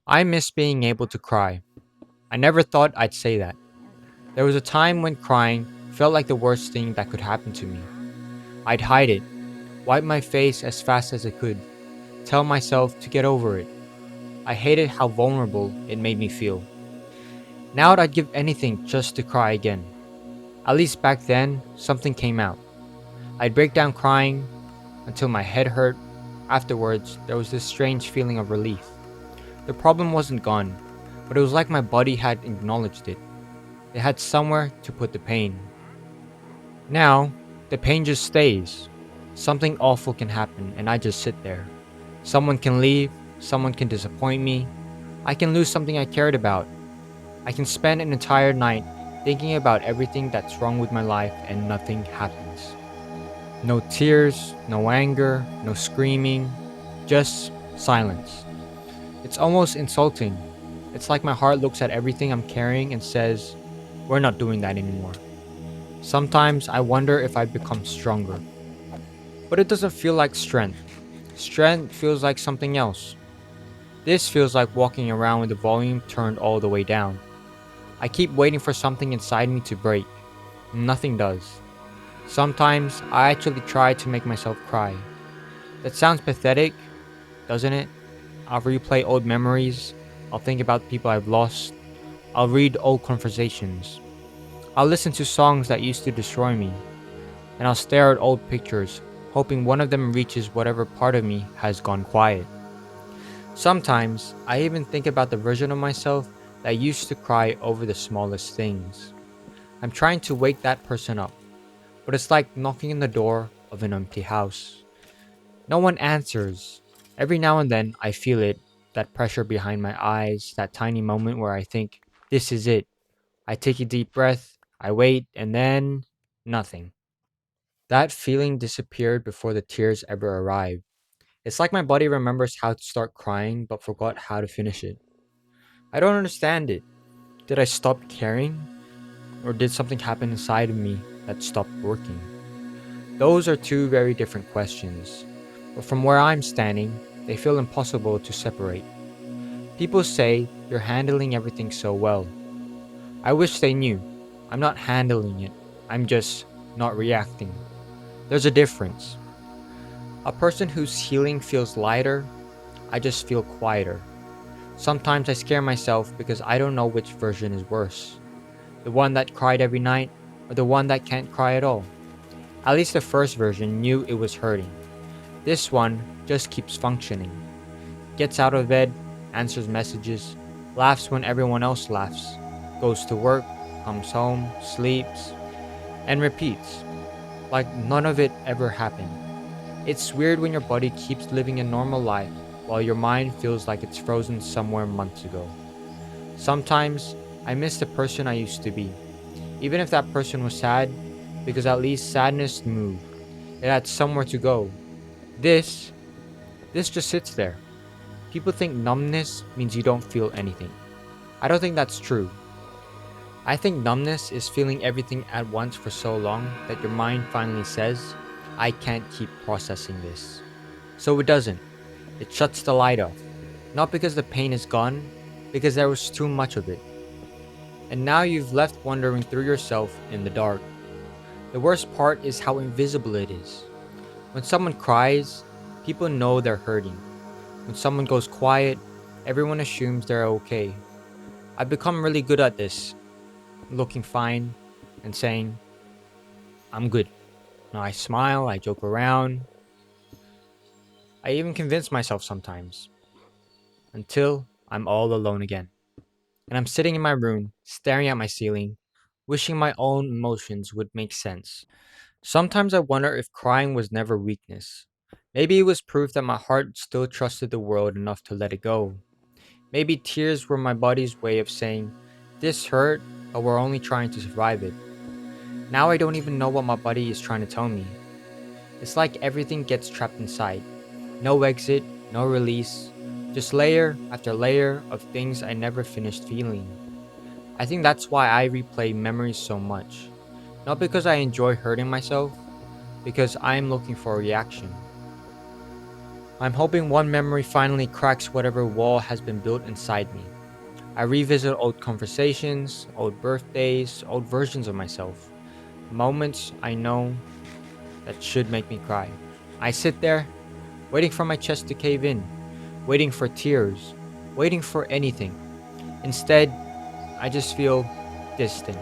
I miss being able to cry. I never thought I'd say that. There was a time when crying felt like the worst thing that could happen to me. I'd hide it, wipe my face as fast as I could, tell myself to get over it. I hated how vulnerable it made me feel. Now I'd give anything just to cry again. At least back then, something came out. I'd break down crying until my head hurt. Afterwards, there was this strange feeling of relief. The problem wasn't gone, but it was like my body had acknowledged it. It had somewhere to put the pain. Now, the pain just stays. Something awful can happen and I just sit there. Someone can leave, someone can disappoint me. I can lose something I cared about. I can spend an entire night thinking about everything that's wrong with my life and nothing happens. No tears, no anger, no screaming, just silence. It's almost insulting. It's like my heart looks at everything I'm carrying and says, "We're not doing that anymore." Sometimes I wonder if I've become stronger. But it doesn't feel like strength. Strength feels like something else. This feels like walking around with the volume turned all the way down. I keep waiting for something inside me to break. Nothing does. Sometimes I actually try to make myself cry. That sounds pathetic, doesn't it? I'll replay old memories. I'll think about people I've lost. I'll read old conversations. I'll listen to songs that used to destroy me. And I'll stare at old pictures, hoping one of them reaches whatever part of me has gone quiet. Sometimes, I even think about the version of myself that used to cry over the smallest things. I'm trying to wake that person up, but it's like knocking on the door of an empty house. No one answers. Every now and then, I feel it, that pressure behind my eyes, that tiny moment where I think, this is it. I take a deep breath, I wait, and then nothing. That feeling disappeared before the tears ever arrived. It's like my body remembers how to start crying but forgot how to finish it. I don't understand it. Did I stop caring? Or did something happen inside of me that stopped working? Those are two very different questions. But from where I'm standing, they feel impossible to separate. People say you're handling everything so well. I wish they knew. I'm not handling it. I'm just not reacting. There's a difference. A person whose healing feels lighter, I just feel quieter. Sometimes I scare myself because I don't know which version is worse. The one that cried every night, or the one that can't cry at all. At least the first version knew it was hurting. This one just keeps functioning. Gets out of bed, answers messages, laughs when everyone else laughs, goes to work, comes home, sleeps, and repeats. Like none of it ever happened. It's weird when your body keeps living a normal life while your mind feels like it's frozen somewhere months ago. Sometimes I miss the person I used to be, even if that person was sad, because at least sadness moved. It had somewhere to go. This, this just sits there. People think numbness means you don't feel anything. I don't think that's true. I think numbness is feeling everything at once for so long that your mind finally says, I can't keep processing this. So it doesn't. It shuts the light off. Not because the pain is gone, because there was too much of it. And now you've left wandering through yourself in the dark. The worst part is how invisible it is. When someone cries, people know they're hurting. When someone goes quiet, everyone assumes they're okay. I've become really good at this, looking fine and saying, I'm good. Now I smile, I joke around, I even convince myself sometimes, until I'm all alone again. And I'm sitting in my room, staring at my ceiling, wishing my own emotions would make sense. Sometimes I wonder if crying was never weakness. Maybe it was proof that my heart still trusted the world enough to let it go. Maybe tears were my body's way of saying, this hurt, but we're only trying to survive it. Now I don't even know what my body is trying to tell me. It's like everything gets trapped inside. No exit, no release, just layer after layer of things I never finished feeling. I think that's why I replay memories so much. Not because I enjoy hurting myself, because I am looking for a reaction. I'm hoping one memory finally cracks whatever wall has been built inside me. I revisit old conversations, old birthdays, old versions of myself, moments I know that should make me cry. I sit there, waiting for my chest to cave in, waiting for tears, waiting for anything. Instead, I just feel distant,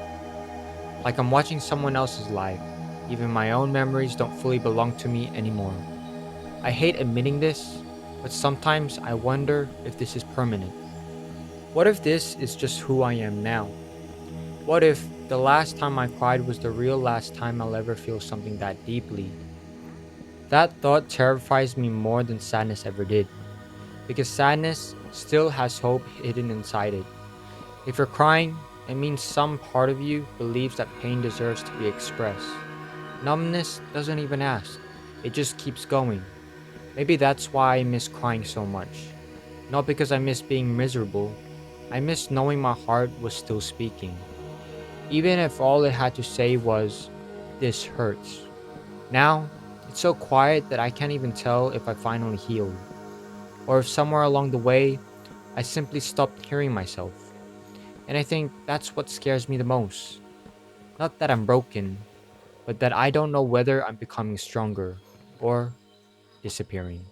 like I'm watching someone else's life. Even my own memories don't fully belong to me anymore. I hate admitting this, but sometimes I wonder if this is permanent. What if this is just who I am now? What if the last time I cried was the real last time I'll ever feel something that deeply? That thought terrifies me more than sadness ever did, because sadness still has hope hidden inside it. If you're crying, it means some part of you believes that pain deserves to be expressed. Numbness doesn't even ask, it just keeps going. Maybe that's why I miss crying so much. Not because I miss being miserable, I miss knowing my heart was still speaking. Even if all it had to say was, "This hurts." Now, it's so quiet that I can't even tell if I finally healed, or if somewhere along the way, I simply stopped hearing myself. And I think that's what scares me the most. Not that I'm broken, but that I don't know whether I'm becoming stronger or disappearing.